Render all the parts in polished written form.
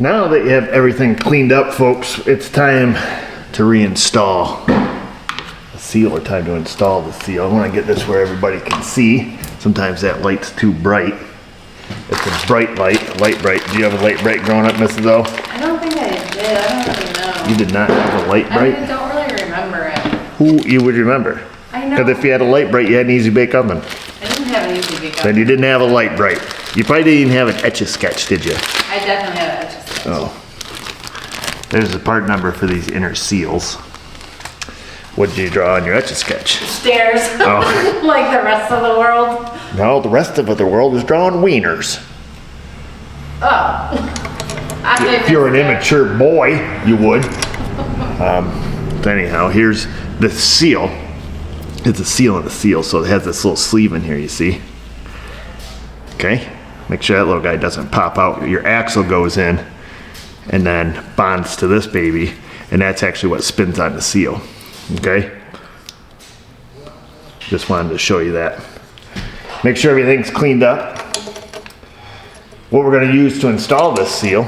Now that you have everything cleaned up, folks, it's time to reinstall the seal, or time to install the seal. I want to get this where everybody can see. Sometimes that light's too bright. It's a bright light, light bright. Do you have a light bright growing up, Mrs. O? I don't think I did. I don't really know. You did not have a light bright? I don't really remember it. Who you would remember? I know. Because if you had a light bright, you had an easy bake oven. I didn't have an easy bake oven. Then you didn't have a light bright. You probably didn't even have an Etch-a-Sketch, did you? I definitely had an Etch-a-Sketch. Oh. There's the part number for these inner seals. What did you draw on your Etch-a-Sketch? Stairs. Oh. Like the rest of the world. No, the rest of the world is drawing wieners. Oh. If you're an immature boy, you would. Anyhow, here's the seal. It's a seal in the seal, so it has this little sleeve in here, you see? Okay, make sure that little guy doesn't pop out. Your axle goes in and then bonds to this baby, and that's actually what spins on the seal. Okay? Just wanted to show you that. Make sure everything's cleaned up. What we're going to use to install this seal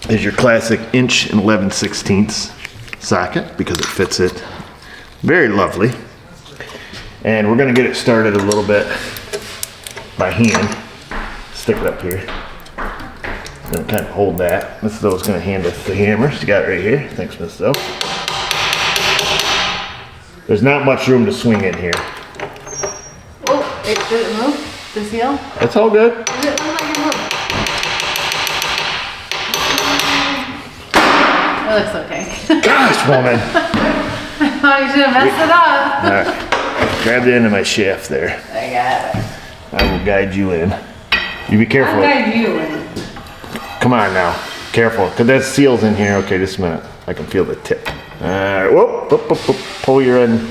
is your classic 1 11/16 socket, because it fits it very lovely. And we're going to get it started a little bit by hand. Stick it up here. And kind of hold that. Mrs. O's going to hand us the hammer. She got it right here. Thanks, Mrs. O. There's not much room to swing in here. Oh, did it move? The seal? It's all good. Is it look like it moved? It looks okay. Gosh, woman. I thought you should have messed it up. All right. Grab the end of my shaft there. I got it. I will guide you in. You be careful. I'll guide you in. Come on now. Careful, because there's seals in here. Okay, just a minute. I can feel the tip. All right, whoop, whoop, whoop, whoop. Pull your end.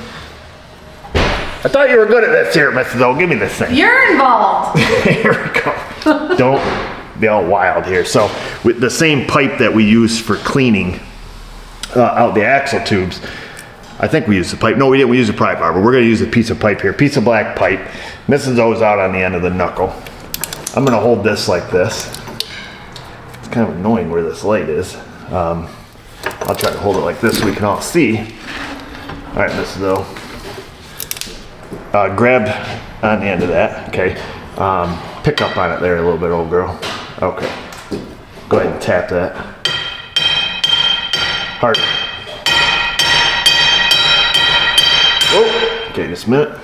I thought you were good at this here, Mrs. O. Give me this thing. You're involved. Here we go. Don't be all wild here. So, with the same pipe that we use for cleaning out the axle tubes, I think we used the pipe. No, we didn't. We used a pry bar, but we're going to use a piece of pipe here. Piece of black pipe. Mrs. O's out on the end of the knuckle. I'm going to hold this like this. It's kind of annoying where this light is. I'll try to hold it like this so we can all see. All right, Mrs. O. Grab on the end of that. Okay. Pick up on it there a little bit, old girl. Okay. Go ahead and tap that. Harder. Whoa. Okay, just a minute.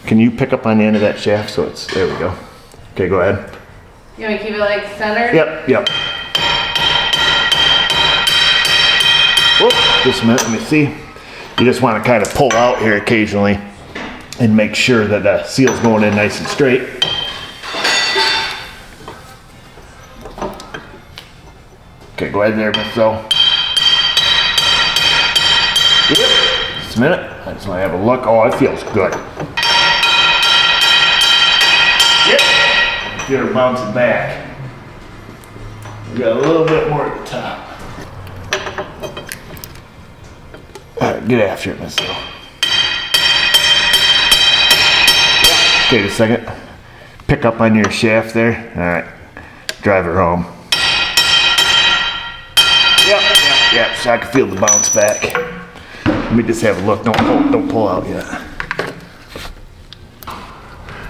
Can you pick up on the end of that shaft so it's, there we go. Okay, go ahead. You want to keep it like centered? Yep, yep. Whoop, just a minute, let me see. You just want to kind of pull out here occasionally and make sure that the seal's going in nice and straight. Okay, go ahead there, Miss O. Yep. Just a minute. I just want to have a look. Oh, it feels good. Yep. Get her bouncing back. We got a little bit more at the top. All right, get after it, Miss O. Okay, just a second. Pick up on your shaft there. All right. Drive her home. Yep, so I can feel the bounce back. Let me just have a look. Don't pull out yet.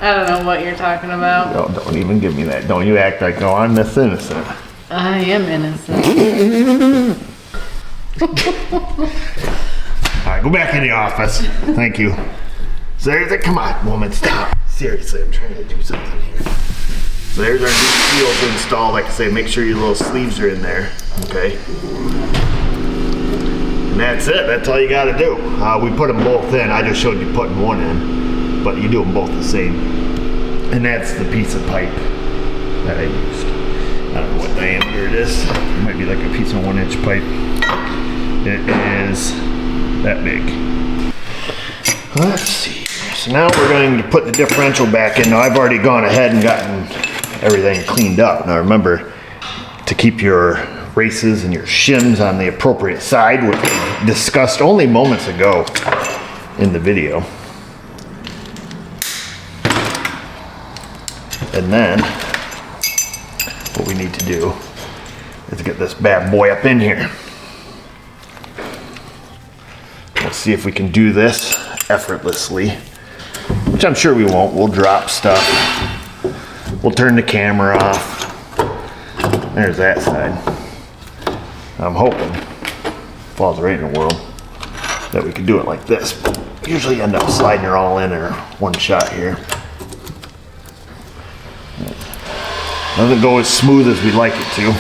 I don't know what you're talking about. No, don't even give me that. Don't you act like, oh, I'm this innocent. I am innocent. All right, go back in the office. Thank you. So there's it. Come on, woman, stop. Seriously, I'm trying to do something here. So there's our new seals installed. Like I say, make sure your little sleeves are in there. Okay. And that's it. That's all you got to do. We put them both in. I just showed you putting one in, but you do them both the same. And that's the piece of pipe that I used. I don't know what diameter it is. It might be like a piece of 1-inch pipe. It is that big. Let's see. So now we're going to put the differential back in. Now I've already gone ahead and gotten everything cleaned up. Now remember to keep your races and your shims on the appropriate side, which we discussed only moments ago in the video. And then what we need to do is get this bad boy up in here. Let's see if we can do this effortlessly, which I'm sure we won't. We'll drop stuff. We'll turn the camera off. There's that side. I'm hoping, falls right in the world, that we can do it like this. Usually end up sliding her all in one shot here. Doesn't go as smooth as we'd like it to.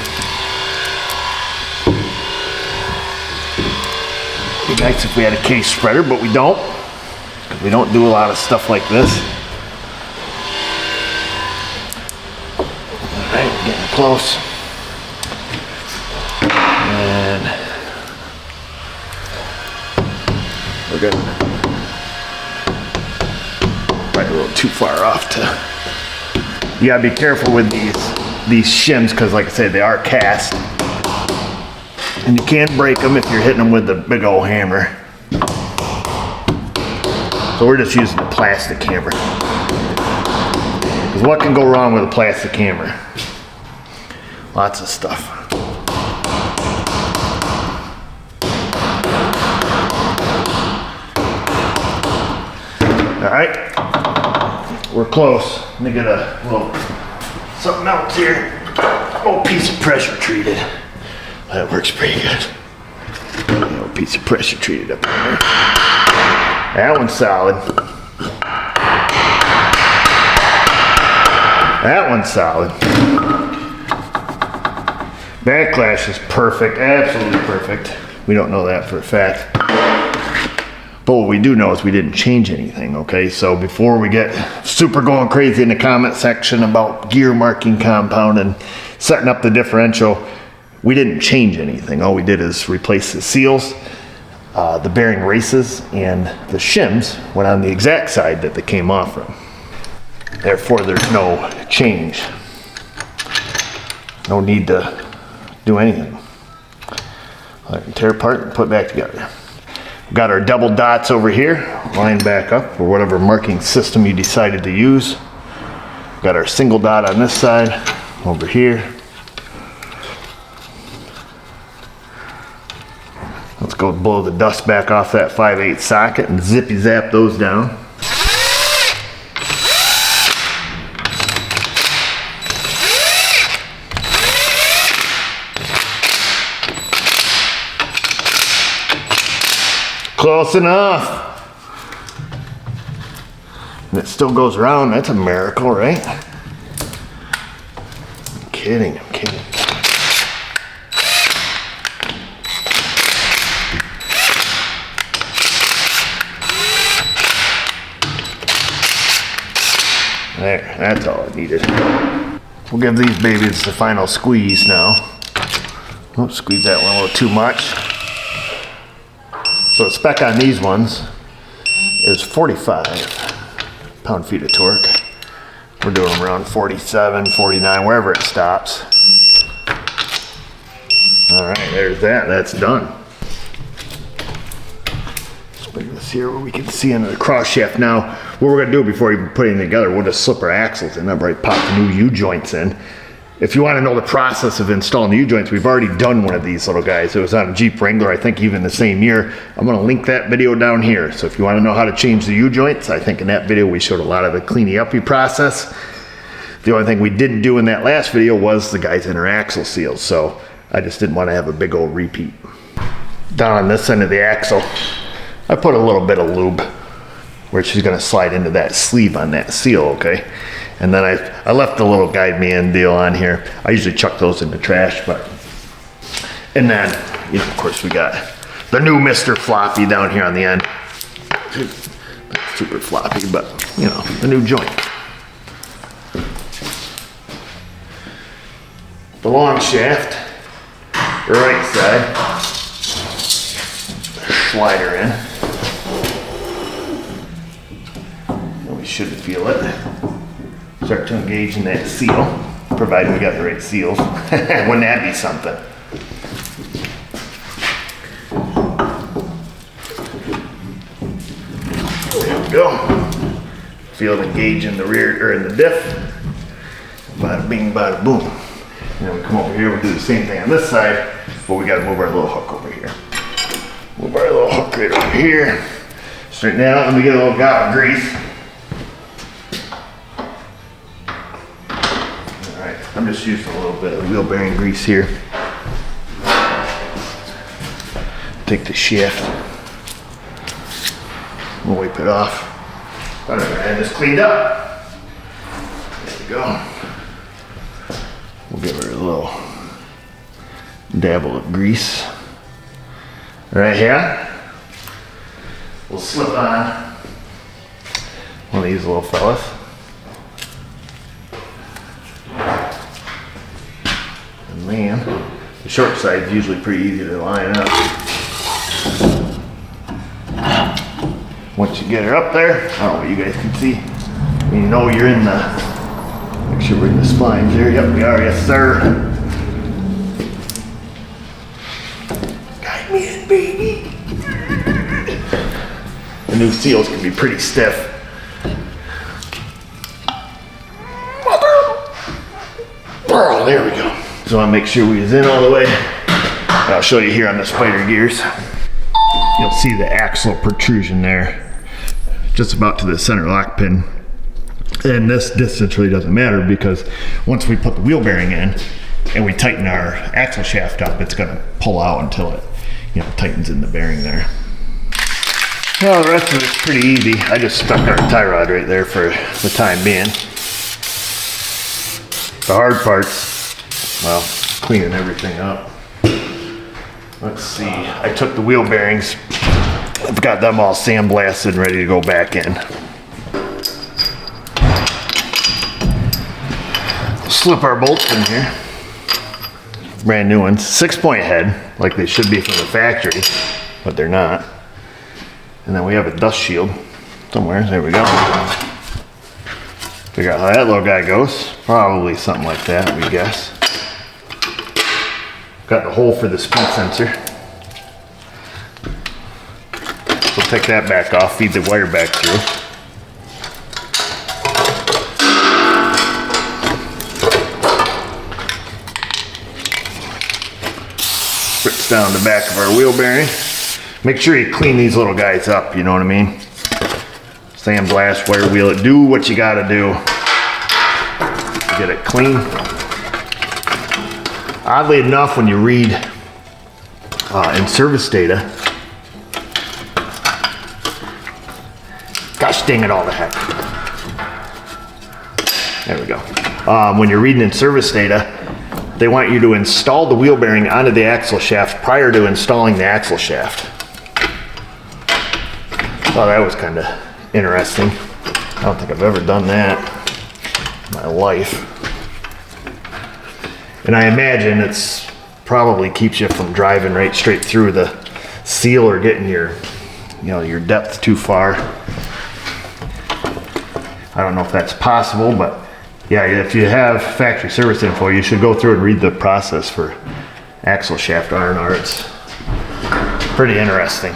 Be nice if we had a case spreader, but we don't. Because we don't do a lot of stuff like this. Alright, we're getting close. And we're good. Right a little too far off to. You gotta be careful with these shims because, like I said, they are cast. And you can't break them if you're hitting them with the big old hammer. So we're just using a plastic hammer. Because what can go wrong with a plastic hammer? Lots of stuff. Alright, we're close. Let me get a little something else here. Oh, piece of pressure treated. That works pretty good. A little piece of pressure treated up in there. That one's solid. That one's solid. Backlash is perfect, absolutely perfect. We don't know that for a fact. But what we do know is we didn't change anything, okay? So before we get super going crazy in the comment section about gear marking compound and setting up the differential, we didn't change anything. All we did is replace the seals, the bearing races, and the shims went on the exact side that they came off from. Therefore, there's no change. No need to do anything. I can tear apart and put back together. We've got our double dots over here, lined back up, or whatever marking system you decided to use. We've got our single dot on this side, over here. Let's go blow the dust back off that 5/8 socket and zippy zap those down. Close enough. And it still goes around. That's a miracle, right? I'm kidding, I'm kidding. There, that's all it needed. We'll give these babies the final squeeze now. Oops, squeeze that one a little too much. So the spec on these ones is 45 pound-feet of torque. We're doing them around 47, 49, wherever it stops. All right, there's that, that's done. Let's bring this here where we can see under the cross shaft. Now, what we're gonna do before we put it together, we'll just slip our axles in. I've already popped the new U-joints in. If you want to know the process of installing the U-joints, we've already done one of these little guys. It was on a Jeep Wrangler, I think even the same year. I'm going to link that video down here. So if you want to know how to change the U-joints, I think in that video we showed a lot of the cleaning up process. The only thing we didn't do in that last video was the guy's inner axle seals. So I just didn't want to have a big old repeat. Down on this end of the axle, I put a little bit of lube where she's going to slide into that sleeve on that seal, okay? And then I left the little guide man deal on here. I usually chuck those in the trash, but. And then, you know, of course we got the new Mr. Floppy down here on the end. Not super floppy, but you know, the new joint. The long shaft, the right side. Slider in. And we should feel it. Start to engage in that seal, provided we got the right seals. Wouldn't that be something? There we go. Feel it engage in the rear, or in the diff. Bada bing, bada boom. And then we come over here, we'll do the same thing on this side, but we gotta move our little hook over here. Move our little hook right over here. Straighten it out, let me get a little gallon of grease. Alright, I'm just using a little bit of wheel bearing grease here. Take the shaft. We'll wipe it off. I had this cleaned up. There we go. We'll give her a little dabble of grease. Right here. We'll slip on one of these little fellas. And man, the short side is usually pretty easy to line up. Once you get her up there, I don't know what you guys can see. You know you're in the, make sure we're in the splines here. Yep, we are, yes sir. Guide me in, baby. The new seals can be pretty stiff. Oh, there we go. So I want to make sure we is in all the way. I'll show you here on the spider gears. You'll see the axle protrusion there, just about to the center lock pin. And this distance really doesn't matter because once we put the wheel bearing in and we tighten our axle shaft up, it's going to pull out until it, tightens in the bearing there. Well, the rest of it's pretty easy. I just stuck our tie rod right there for the time being. The hard part's, well, cleaning everything up. Let's see, I took the wheel bearings. I've got them all sandblasted and ready to go back in. Slip our bolts in here. Brand new ones. 6-point head, like they should be from the factory, but they're not. And then we have a dust shield somewhere. There we go. Figure out how that little guy goes. Probably something like that, we guess. Got the hole for the speed sensor. We'll take that back off, feed the wire back through. Rips down the back of our wheel bearing. Make sure you clean these little guys up, you know what I mean? Sandblast, wire wheel it, do what you gotta do to get it clean. Oddly enough, when you read in service data, gosh dang it all the heck. There we go. When you're reading in service data, they want you to install the wheel bearing onto the axle shaft prior to installing the axle shaft. Oh, that was kind of interesting. I don't think I've ever done that in my life. And I imagine it's probably keeps you from driving right straight through the seal or getting your depth too far. I don't know if that's possible, but yeah, if you have factory service info, you should go through and read the process for axle shaft R&R. It's pretty interesting.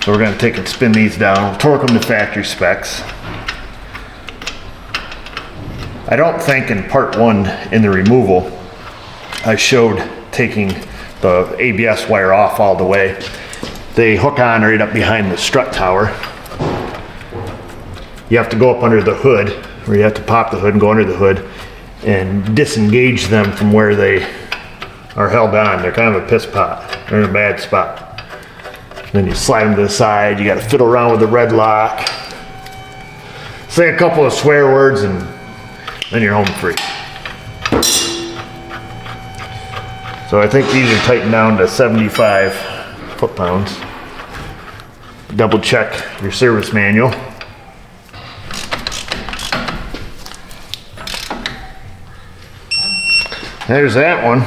So we're going to take and spin these down, torque them to factory specs. I don't think in part 1 in the removal, I showed taking the ABS wire off all the way. They hook on right up behind the strut tower. You have to go up under the hood, or you have to pop the hood and go under the hood and disengage them from where they are held on. They're kind of a piss pot. They're in a bad spot. Then you slide them to the side. You got to fiddle around with the red lock. Say a couple of swear words and then you're home free. So I think these are tightened down to 75 foot-pounds. Double check your service manual. There's that one.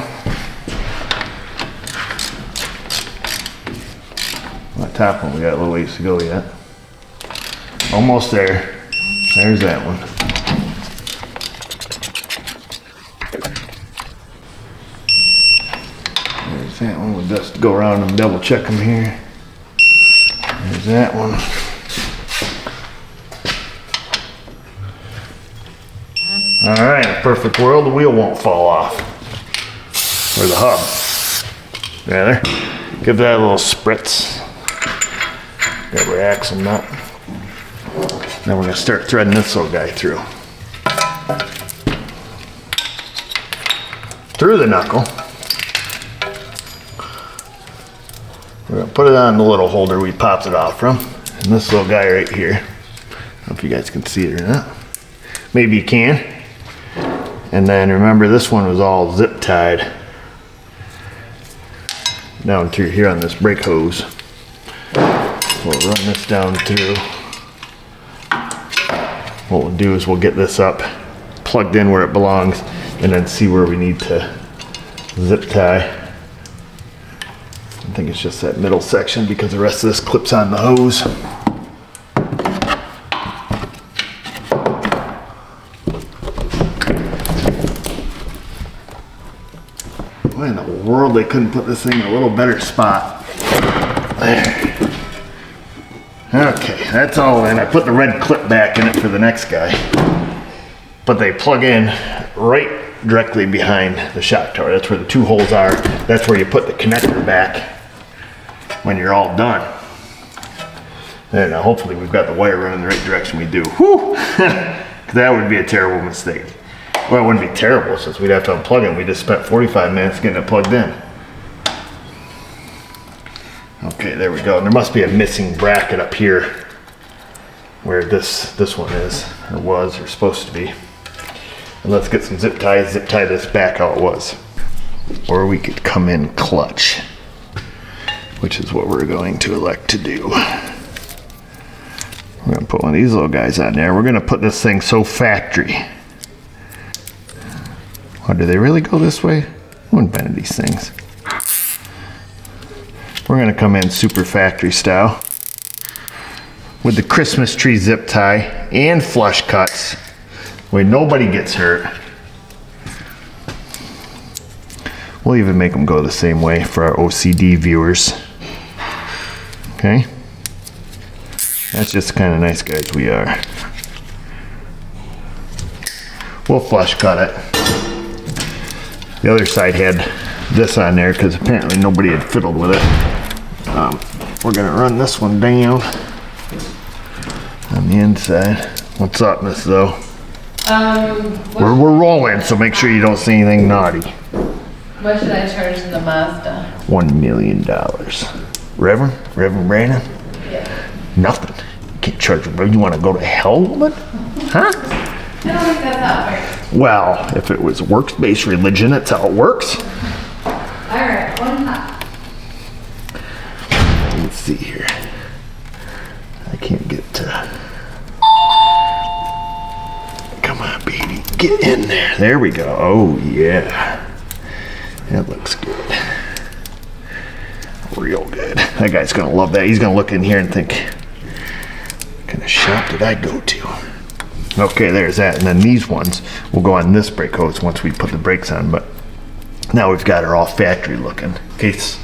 That top one, we got a little ways to go yet. Almost there. There's that one. There's that one. We'll just go around and double check them here. There's that one. All right, in a perfect world, the wheel won't fall off. Or the hub. Rather. Give that a little spritz. Grab our axle nut. Now we're gonna start threading this little guy through. Through the knuckle. We're gonna put it on the little holder we popped it off from. And this little guy right here. I don't know if you guys can see it or not. Maybe you can. And then remember, this one was all zip tied down through here on this brake hose. We'll run this down through. What we'll do is we'll get this up, plugged in where it belongs, and then see where we need to zip tie. I think it's just that middle section because the rest of this clips on the hose. Why in the world they couldn't put this thing in a little better spot? There. Okay, that's all in. I put the red clip back in it for the next guy. But they plug in right directly behind the shock tower. That's where the two holes are. That's where you put the connector back when you're all done. And now hopefully we've got the wire running the right direction. We do. Whew! That would be a terrible mistake. Well, it wouldn't be terrible since we'd have to unplug it. We just spent 45 minutes getting it plugged in. Okay, there we go. And there must be a missing bracket up here where this one is, or was, or supposed to be. And let's get some zip tie this back how it was. Or we could come in clutch, which is what we're going to elect to do. We're gonna put one of these little guys on there. We're gonna put this thing so factory. Oh, do they really go this way? Who invented these things? We're gonna come in super factory style with the Christmas tree zip tie and flush cuts where nobody gets hurt. We'll even make them go the same way for our OCD viewers. Okay? That's just the kind of nice guys we are. We'll flush cut it. The other side had this on there because apparently nobody had fiddled with it. We're gonna run this one down on the inside. What's up, Miss O? We're rolling, so make sure you don't see anything naughty. What should I charge in the Mazda? $1 million. Reverend Brandon? Yeah. Nothing. You can't charge him. You want to go to hell, woman? Huh? I don't think that's how it works. Well, if it was works-based religion, that's how it works. Alright, one hot. Let's see here. I can't get to... Come on, baby. Get in there. There we go. Oh, yeah. That looks good. Real good. That guy's gonna love that. He's gonna look in here and think, what kind of shop did I go to? Okay, there's that. And then these ones will go on this brake hose once we put the brakes on, but now we've got her all factory looking in case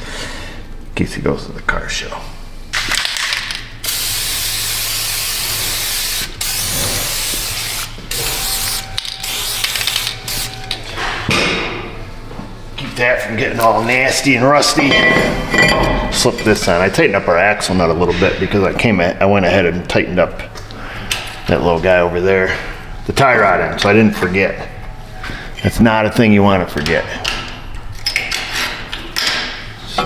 he goes to the car show. That from getting all nasty and rusty. Slip this on. I tightened up our axle nut a little bit because I went ahead and tightened up that little guy over there, the tie rod end, so I didn't forget. That's not a thing you want to forget. So,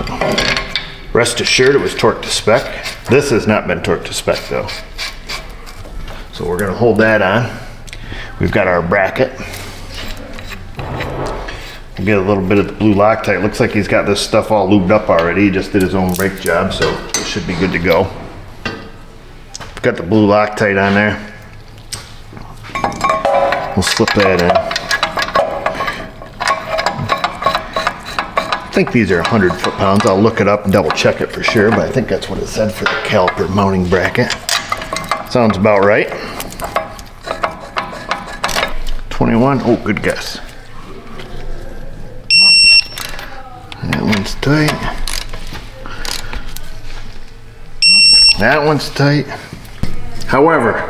rest assured it was torqued to spec. This has not been torqued to spec though. So we're gonna hold that on. We've got our bracket. Get a little bit of the blue Loctite. Looks like he's got this stuff all lubed up already. He just did his own brake job, so it should be good to go. Got the blue Loctite on there. We'll slip that in. I think these are 100 foot-pounds. I'll look it up and double check it for sure, but I think that's what it said for the caliper mounting bracket. Sounds about right. 21. Oh, good guess. That one's tight. That one's tight. However,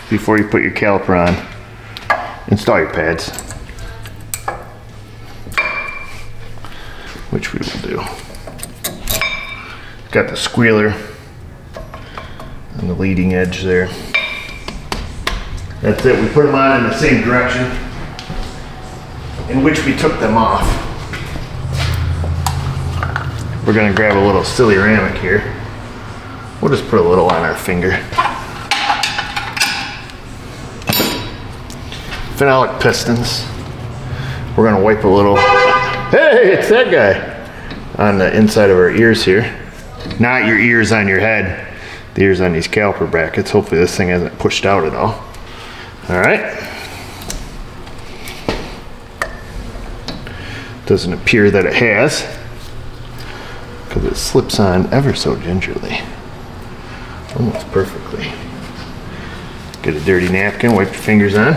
before you put your caliper on, install your pads, which we will do. Got the squealer on the leading edge there. That's it. We put them on in the same direction in which we took them off. We're going to grab a little ceramic here. We'll just put a little on our finger. Phenolic pistons. We're going to wipe a little. Hey, it's that guy on the inside of our ears here. Not your ears on your head, the ears on these caliper brackets. Hopefully this thing hasn't pushed out at all. All right. Doesn't appear that it has, because it slips on ever so gingerly. Almost perfectly. Get a dirty napkin, wipe your fingers on.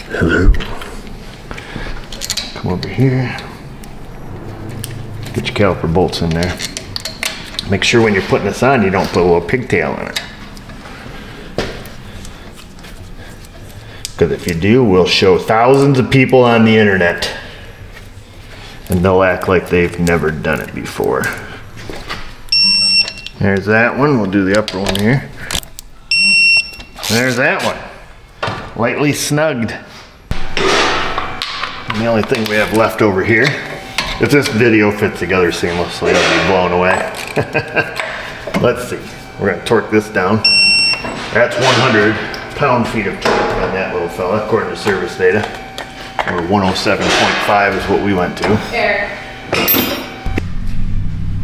Hello. Come over here. Get your caliper bolts in there. Make sure when you're putting this on, you don't put a little pigtail in it. Because if you do, we'll show thousands of people on the internet. And they'll act like they've never done it before. There's that one. We'll do the upper one here. There's that one. Lightly snugged. And the only thing we have left over here, if this video fits together seamlessly, I'll be blown away. Let's see. We're going to torque this down. That's 100 pound-feet of torque on that little fella, according to service data. Or 107.5 is what we went to. There.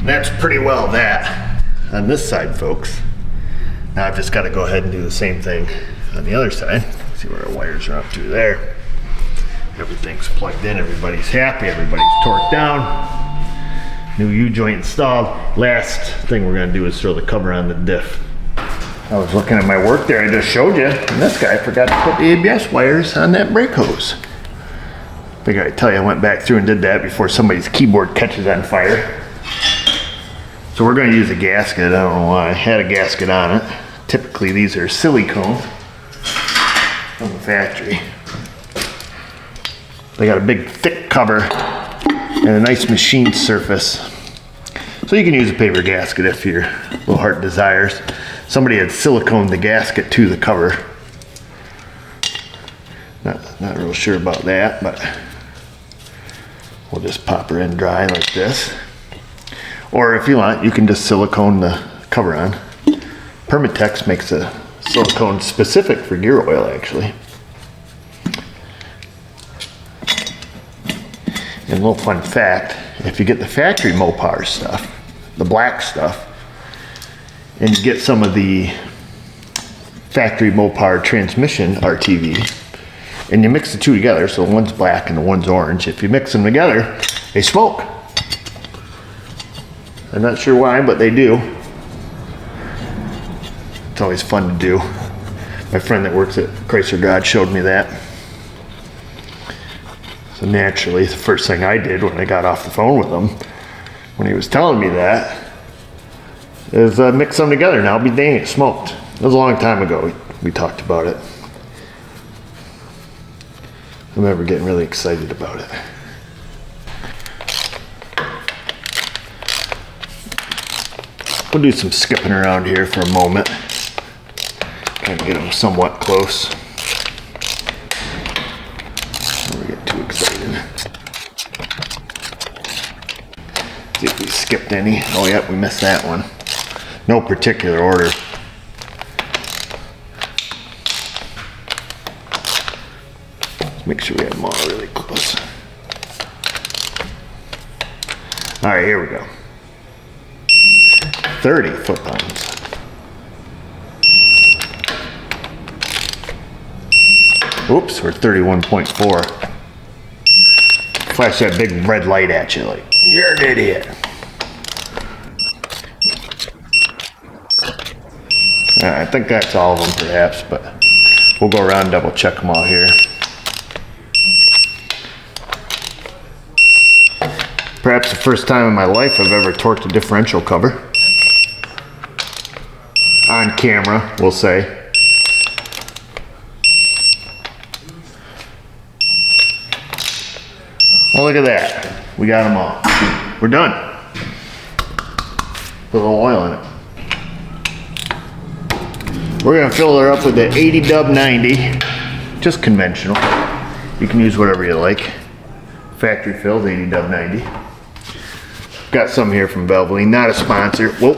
That's pretty well that on this side, folks. Now I've just got to go ahead and do the same thing on the other side. See where our wires are up to there. Everything's plugged in, everybody's happy, everybody's torqued down. New U-joint installed. Last thing we're gonna do is throw the cover on the diff. I was looking at my work there, I just showed you, and this guy forgot to put the ABS wires on that brake hose. Figure I'd tell you I went back through and did that before somebody's keyboard catches on fire. So we're gonna use a gasket, I don't know why. I had a gasket on it. Typically these are silicone from the factory. They got a big thick cover and a nice machined surface. So you can use a paper gasket if your little heart desires. Somebody had siliconed the gasket to the cover. Not real sure about that, but we'll just pop her in dry like this. Or if you want, you can just silicone the cover on. Permatex makes a silicone specific for gear oil, actually. And a little fun fact, if you get the factory Mopar stuff, the black stuff, and you get some of the factory Mopar transmission RTV, and you mix the two together, so one's black and the one's orange, if you mix them together, they smoke. I'm not sure why, but they do. It's always fun to do. My friend that works at Chrysler Garage showed me that. So naturally, the first thing I did when I got off the phone with him, when he was telling me that, is mix them together. Now, I'll be dang, it smoked. It was a long time ago we talked about it. I remember getting really excited about it. We'll do some skipping around here for a moment. Kind of get them somewhat close. Don't get too excited. See if we skipped any. Oh yeah, we missed that one. No particular order. Let's make sure we have them all really close. All right, here we go. 30 foot-pounds. Oops, we're 31.4. Flash that big red light at you like, you're an idiot. I think that's all of them perhaps, but we'll go around and double check them all here. Perhaps the first time in my life I've ever torqued a differential cover. On camera, we'll say. Well, look at that. We got them all. We're done. Put a little oil in it. We're gonna fill her up with the 80 Dub 90, just conventional. You can use whatever you like. Factory filled 80 Dub 90. Got some here from Valvoline, not a sponsor. Whoa,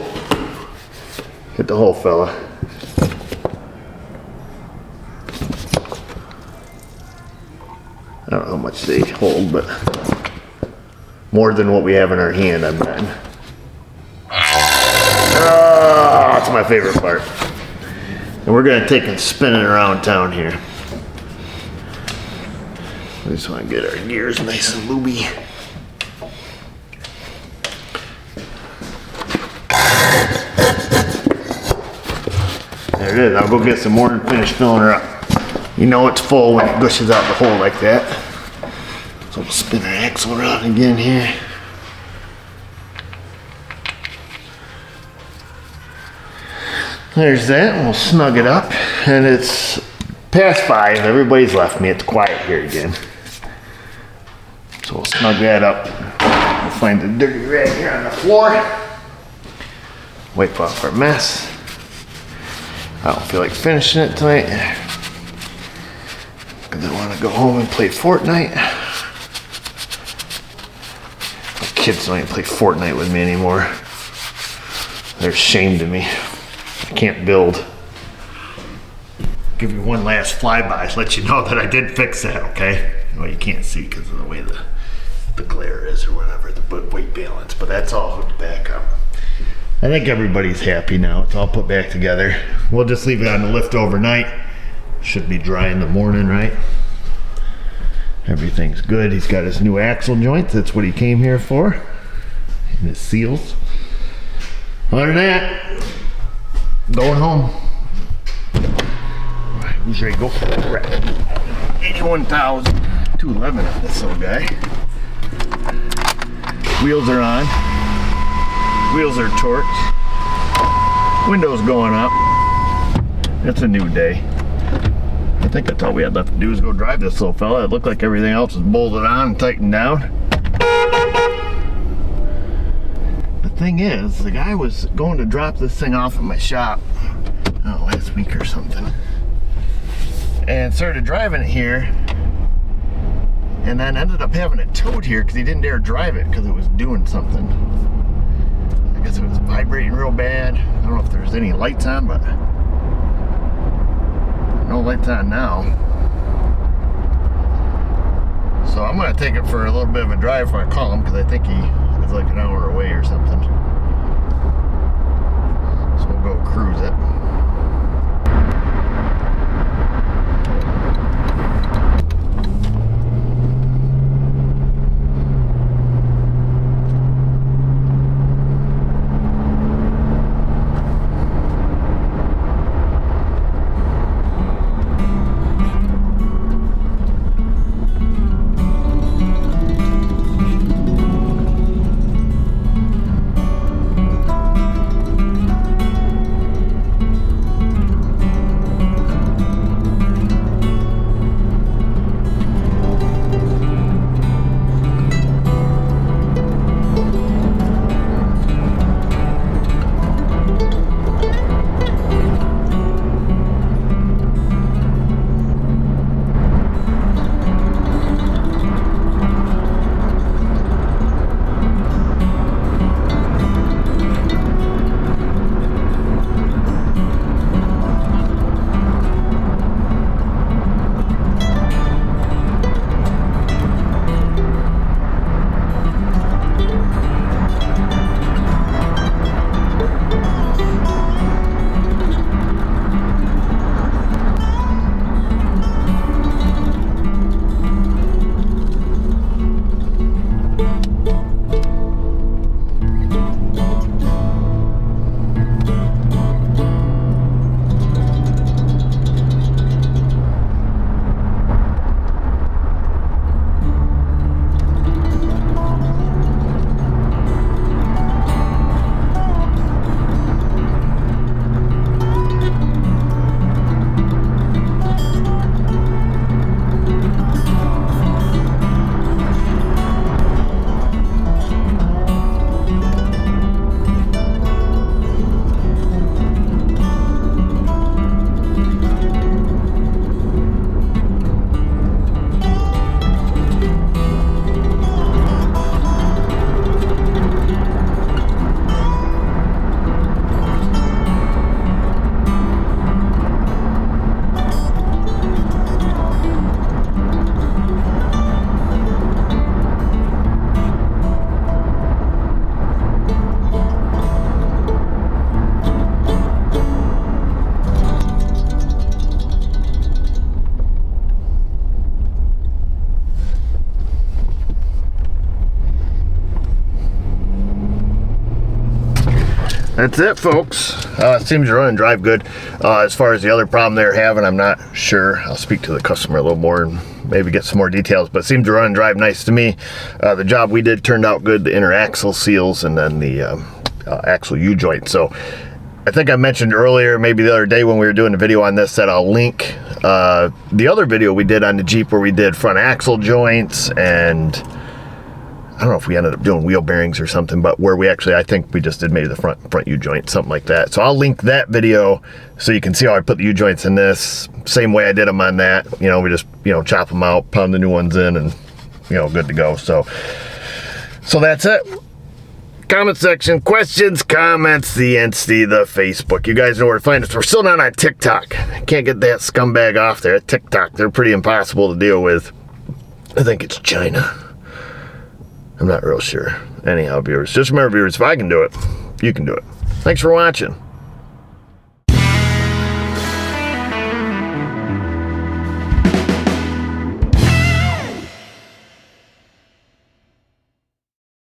hit the hole, fella. I don't know how much they hold, but more than what we have in our hand, I'm betting. Oh, that's my favorite part. And we're gonna take and spin it around town here. We just wanna get our gears nice and looby. There it is. I'll go get some more and finish filling her up. You know it's full when it gushes out the hole like that. So we'll spin our axle around again here. There's that, and we'll snug it up. And it's past 5, everybody's left me, it's quiet here again. So we'll snug that up. We'll find the dirty rag here on the floor. Wipe off our mess. I don't feel like finishing it tonight, because I want to go home and play Fortnite. My kids don't even play Fortnite with me anymore. They're ashamed of me. I can't build. Give you one last flyby to let you know that I did fix that, okay? Well, you can't see because of the way the glare is or whatever, the weight balance, but that's all hooked back up. I think everybody's happy now. It's all put back together. We'll just leave it on the lift overnight. Should be dry in the morning, right? Everything's good. He's got his new axle joints. That's what he came here for. And his seals. Other than that, going home. All right, who's ready to go for that wreck? 81,211 on this little guy. Wheels are on. Wheels are torqued. Windows going up. It's a new day. I think that's all we had left to do is go drive this little fella. It looked like everything else was bolted on and tightened down. The thing is, the guy was going to drop this thing off at my shop, last week or something, and started driving it here, and then ended up having it towed here because he didn't dare drive it because it was doing something. I guess it was vibrating real bad. I don't know if there's any lights on, but no lights on now. So I'm gonna take it for a little bit of a drive before I call him, because I think he is like an hour away or something. So we'll go cruise it. that's it, folks. It seems to run and drive good. As far as the other problem they're having, I'm not sure. I'll speak to the customer a little more and maybe get some more details, but it seems to run and drive nice to me. The job we did turned out good, the inner axle seals and then the axle U-joint. So I think I mentioned earlier, maybe the other day when we were doing a video on this, that I'll link the other video we did on the Jeep where we did front axle joints, and I don't know if we ended up doing wheel bearings or something, but where we actually, I think we just did maybe the front U-joint, something like that. So I'll link that video so you can see how I put the U-joints in this, same way I did them on that. You know, we just, you know, chop them out, pound the new ones in, and, you know, good to go. So that's it. Comment section, questions, comments, the Insta, the Facebook. You guys know where to find us. We're still not on TikTok. Can't get that scumbag off there. TikTok, they're pretty impossible to deal with. I think it's China. I'm not real sure. Anyhow, viewers, just remember, viewers, if I can do it, you can do it. Thanks for watching.